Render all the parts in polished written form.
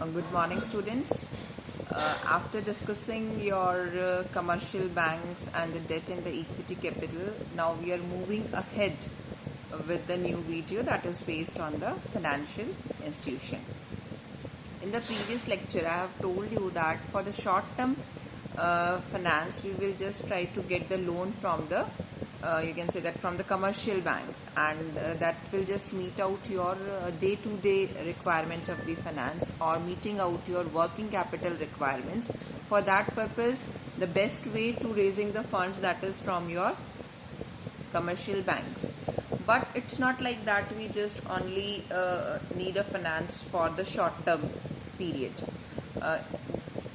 Good morning, students. After discussing your commercial banks and the debt and the equity capital, now we are moving ahead with the new video that is based on the financial institution. In the previous lecture, I have told you that for the short term finance, we will just try to get the loan from the you can say that from the commercial banks, and that will just meet out your day-to-day requirements of the finance or meeting out your working capital requirements. For that purpose, the best way to raising the funds, that is from your commercial banks. But it's not like that we just only need a finance for the short term period.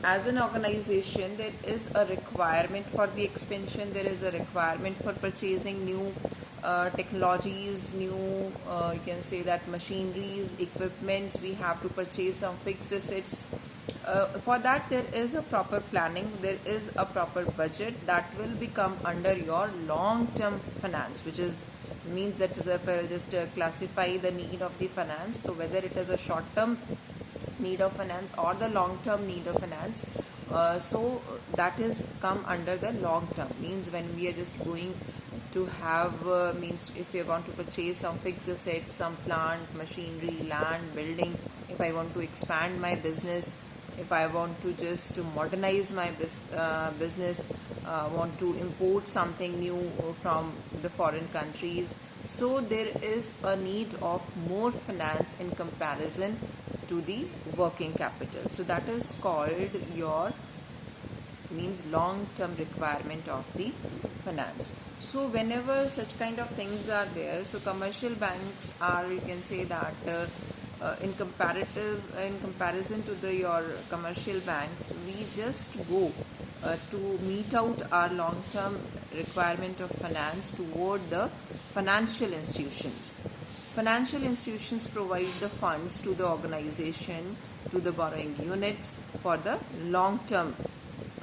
As an organization, there is a requirement for the expansion, there is a requirement for purchasing new technologies, new you can say that machineries, equipments. We have to purchase some fixed assets. For that, there is a proper planning, there is a proper budget that will become under your long term finance, which is means that is if I'll just classify the need of the finance, so whether it is a short term need of finance or the long term need of finance, so that is come under the long term, means when we are just going to have means if we want to purchase some fixed assets, some plant, machinery, land, building, if I want to expand my business, if I want to just modernize my business, want to import something new from the foreign countries, so there is a need of more finance in comparison to the working capital. So that is called your means long term requirement of the finance. So whenever such kind of things are there, so commercial banks are, you can say that in comparison to the your commercial banks, we just go to meet out our long term requirement of finance toward the financial institutions. Financial institutions provide the funds to the organization, to the borrowing units for the long term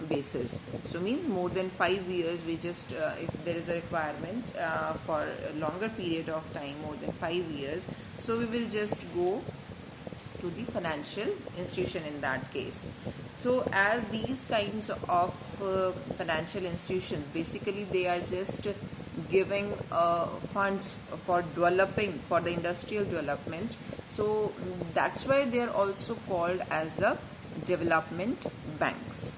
basis. So means more than 5 years, we just if there is a requirement for a longer period of time, more than 5 years, so we will just go to the financial institution in that case. So as these kinds of financial institutions, basically they are just giving funds for developing, for the industrial development, so that's why they are also called as the development banks,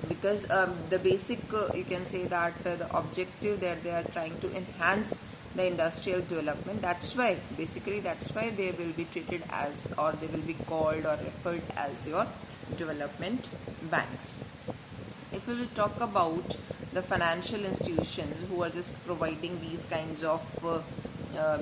because the basic you can say that the objective that they are trying to enhance the industrial development, that's why basically that's why they will be treated as, or they will be called or referred as your development banks. If we will talk about the financial institutions who are just providing these kinds of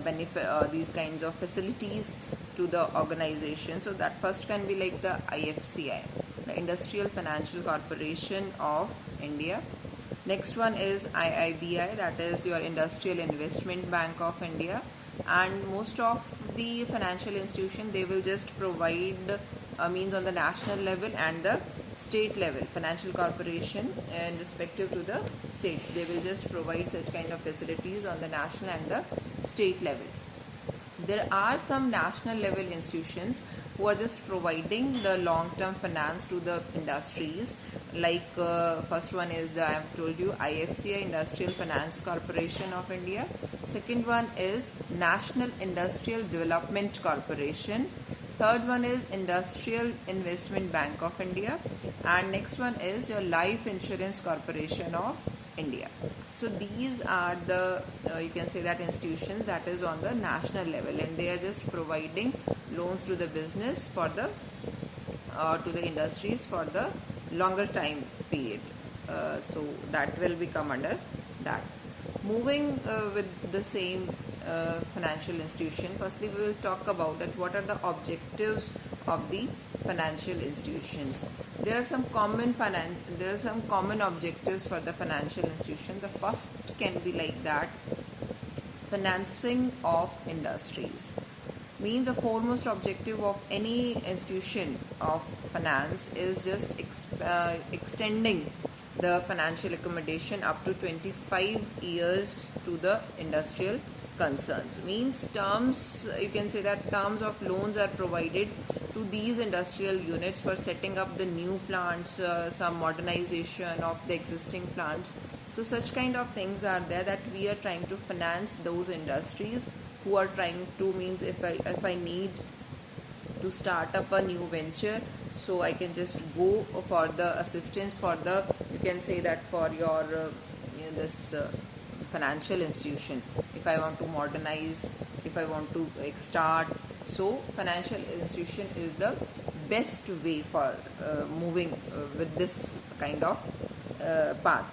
benefit, these kinds of facilities to the organization, so that first can be like the IFCI, the Industrial Financial Corporation of India. Next one is IIBI, that is your Industrial Investment Bank of India. And most of the financial institution, they will just provide means on the national level and the state level financial corporation, and respective to the states, they will just provide such kind of facilities on the national and the state level. There are some national level institutions who are just providing the long term finance to the industries, like first one is the, I have told you, IFCI, Industrial Finance Corporation of India. Second one is National Industrial Development Corporation. Third one is Industrial Investment Bank of India, and next one is your Life Insurance Corporation of India. So these are the you can say that institutions that is on the national level, and they are just providing loans to the business for the to the industries for the longer time period. So that will become under that. Moving with the same financial institution, firstly we will talk about that what are the objectives of the financial institutions. There are some common objectives for the financial institution. The first can be like that, financing of industries, means the foremost objective of any institution of finance is just extending the financial accommodation up to 25 years to the industrial concerns. Means terms, you can say that terms of loans are provided to these industrial units for setting up the new plants, some modernization of the existing plants. So such kind of things are there that we are trying to finance those industries who are trying to, means if I need to start up a new venture, so I can just go for the assistance for the, you can say that for your this financial institution. If I want to modernize, if I want to start, so financial institution is the best way for moving with this kind of path.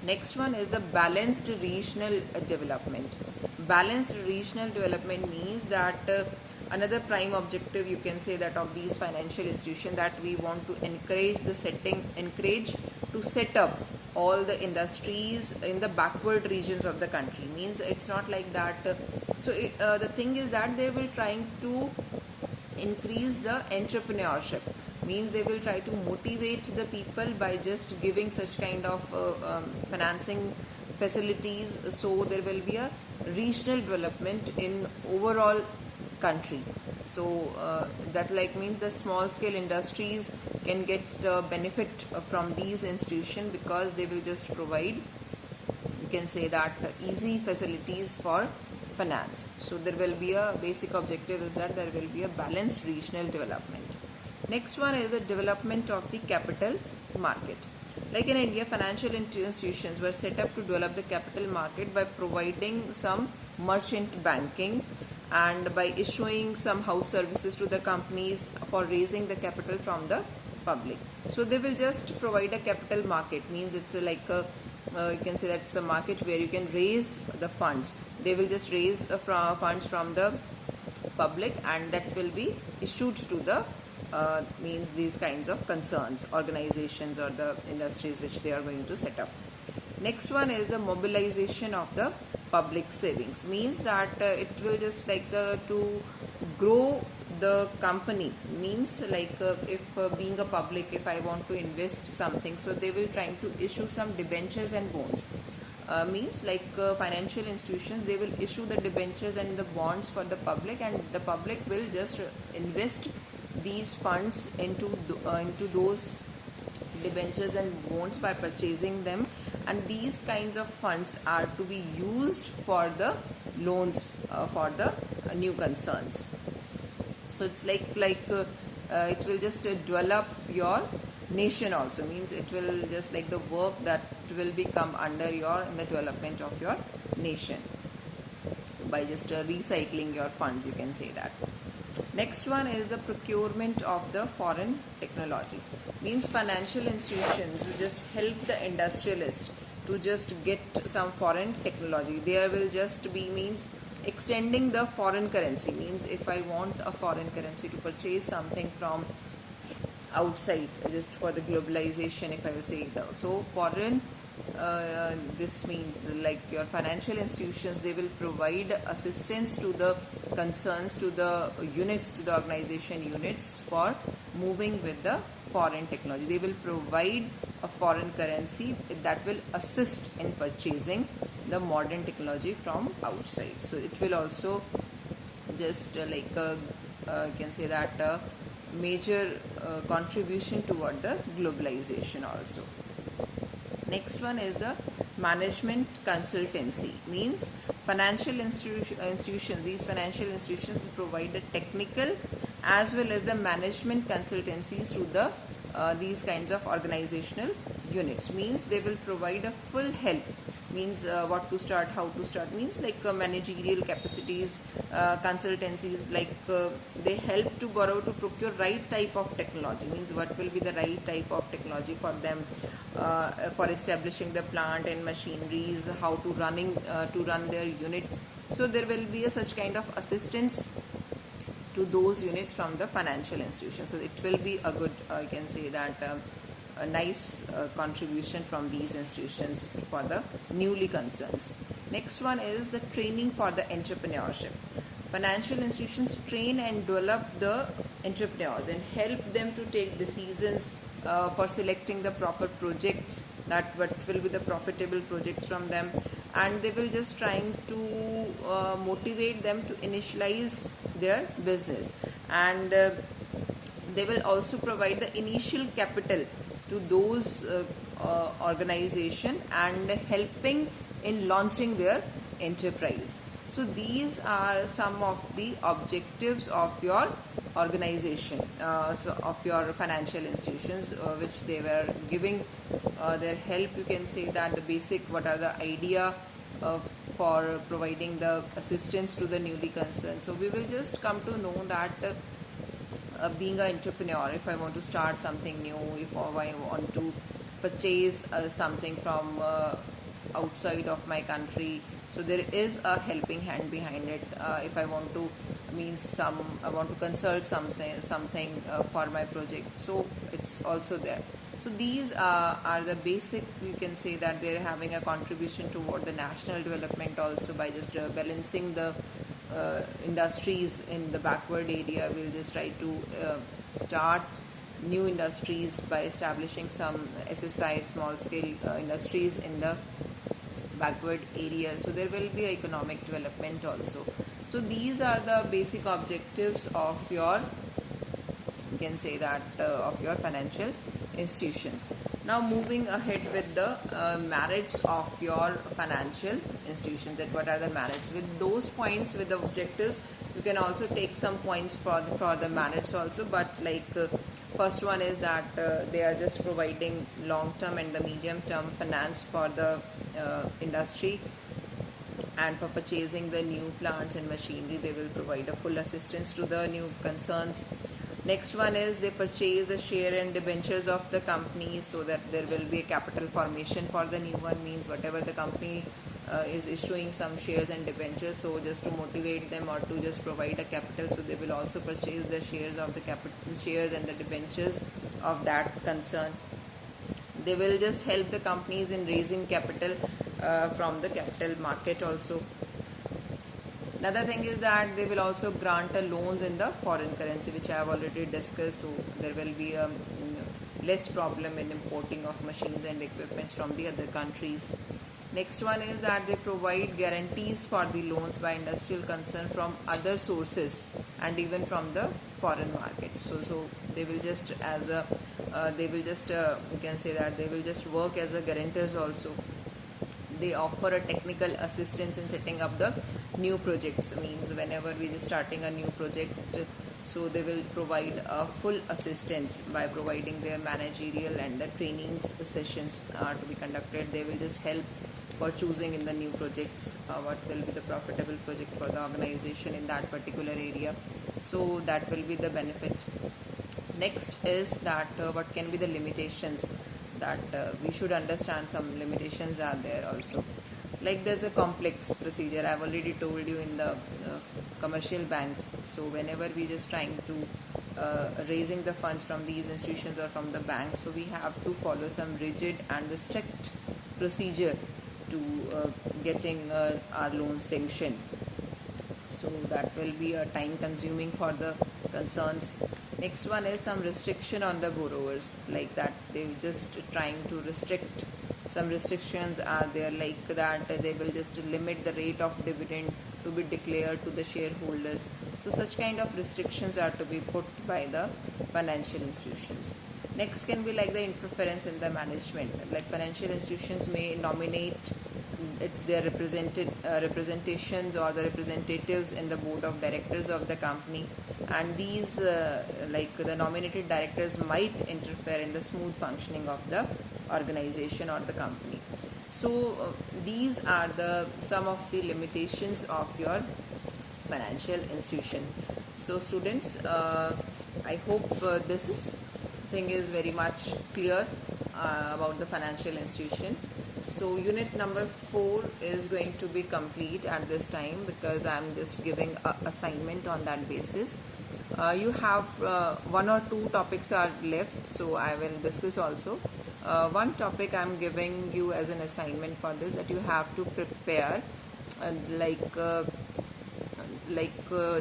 Next one is the balanced regional development. Balanced regional development means that another prime objective, you can say that, of these financial institutions, that we want to encourage to set up all the industries in the backward regions of the country. Means it's not like that. The thing is that they will trying to increase the entrepreneurship. Means they will try to motivate the people by just giving such kind of financing facilities, so there will be a regional development in overall country. So that like means the small scale industries can get benefit from these institutions, because they will just provide, you can say that, easy facilities for finance. So there will be a basic objective is that there will be a balanced regional development. Next one is the development of the capital market. Like in India, financial institutions were set up to develop the capital market by providing some merchant banking and by issuing some house services to the companies for raising the capital from the public. So they will just provide a capital market. Means it's like a you can say that's a market where you can raise the funds. They will just raise funds from the public, and that will be issued to the means these kinds of concerns, organizations, or the industries which they are going to set up. Next one is the mobilization of the public savings. Means that it will just like to grow the company. Means like if being a public, if I want to invest something, so they will trying to issue some debentures and bonds. Means like financial institutions, they will issue the debentures and the bonds for the public, and the public will just invest these funds into those debentures and bonds by purchasing them, and these kinds of funds are to be used for the loans for the new concerns. So it's like it will just develop your nation also. Means it will just like the work that will become under your in the development of your nation by just recycling your funds, you can say that. Next one is the procurement of the foreign technology. Means financial institutions just help the industrialists to just get some foreign technology. There will just be means extending the foreign currency. Means if I want a foreign currency to purchase something from outside, just for the globalization, if I will say that. So foreign this means like your financial institutions, they will provide assistance to the concerns, to the units, to the organization units for moving with the foreign technology. They will provide a foreign currency that will assist in purchasing the modern technology from outside. So it will also just you can say that major contribution toward the globalization also. Next one is the management consultancy. Means financial institutions, these financial institutions provide the technical as well as the management consultancies to the these kinds of organizational units. Means they will provide a full help. Means what to start, how to start. Means like managerial capacities, consultancies, like they help to borrow to procure right type of technology. Means what will be the right type of technology for them for establishing the plant and machineries, how to run their units. So there will be a such kind of assistance to those units from the financial institution. So it will be a good you can say that a nice contribution from these institutions for the newly concerns. Next one is the training for the entrepreneurship. Financial institutions train and develop the entrepreneurs and help them to take decisions for selecting the proper projects, that what will be the profitable projects from them, and they will just trying to motivate them to initialize their business, and they will also provide the initial capital to those organization and helping in launching their enterprise. So these are some of the objectives of your organization, so of your financial institutions, which they were giving their help. You can say that the basic, what are the idea uh, for providing the assistance to the newly concerned. So we will just come to know that being an entrepreneur, if I want to start something new, if I want to purchase something from outside of my country, so there is a helping hand behind it. If I want to, I want to consult something for my project, so it's also there. So these are the basic, you can say that they're having a contribution toward the national development also, by just balancing the industries in the backward area. We'll just try to start new industries by establishing some SSI, small scale industries in the backward areas, so there will be economic development also. So these are the basic objectives of your, you can say that of your financial institutions. Now moving ahead with the merits of your financial institutions, that what are the merits. With those points, with the objectives, you can also take some points for the merits also, but like first one is that they are just providing long term and the medium term finance for the industry, and for purchasing the new plants and machinery they will provide a full assistance to the new concerns. Next one is they purchase the share and debentures of the company, so that there will be a capital formation for the new one, means whatever the company is issuing some shares and debentures, so just to motivate them or to just provide a capital, so they will also purchase the shares of the capital, shares and the debentures of that concern. They will just help the companies in raising capital from the capital market also. Another thing is that they will also grant loans in the foreign currency, which I have already discussed, so there will be less problem in importing of machines and equipments from the other countries. Next one is that they provide guarantees for the loans by industrial concern from other sources and even from the foreign markets. So they will just as a you can say that they will just work as a guarantors also. They offer a technical assistance in setting up the new projects, means whenever we are starting a new project, so they will provide a full assistance by providing their managerial and the trainings sessions to be conducted. They will just help for choosing in the new projects what will be the profitable project for the organization in that particular area, so that will be the benefit. Next is that what can be the limitations, that we should understand some limitations are there also. Like there's a complex procedure, I've already told you, in the commercial banks. So whenever we just trying to raising the funds from these institutions or from the bank, so we have to follow some rigid and the strict procedure to getting our loan sanctioned. So that will be a time consuming for the concerns. Next one is some restriction on the borrowers, like that they just trying to restrict, some restrictions are there, like that they will just limit the rate of dividend to be declared to the shareholders. So such kind of restrictions are to be put by the financial institutions. Next can be like the interference in the management, like financial institutions may nominate it's their representations or the representatives in the board of directors of the company, and these like the nominated directors might interfere in the smooth functioning of the organization or the company. So these are the some of the limitations of your financial institution. So students, I hope this thing is very much clear about the financial institution. So unit number 4 is going to be complete at this time, because I am just giving a assignment on that basis. You have 1 or 2 topics are left, so I will discuss also. One topic I am giving you as an assignment for this, that you have to prepare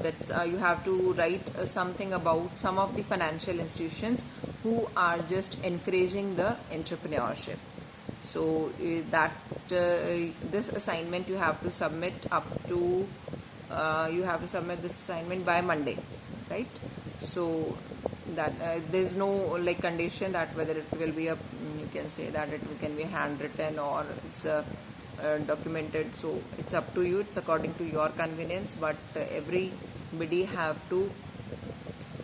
that's you have to write something about some of the financial institutions who are just encouraging the entrepreneurship. So this assignment you have to submit up to you have to submit this assignment by Monday, right? So that there's no like condition that whether it will be you can say that it can be handwritten or it's documented. So it's up to you, it's according to your convenience, but everybody have to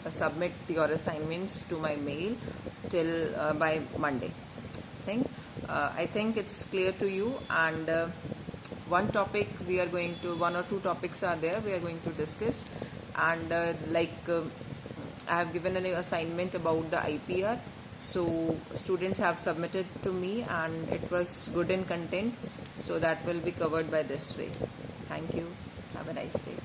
submit your assignments to my mail till by Monday. I think it's clear to you. And one topic we are going to, one or two topics are there we are going to discuss. And I have given an assignment about the IPR. So students have submitted to me and it was good in content. So that will be covered by this way. Thank you. Have a nice day.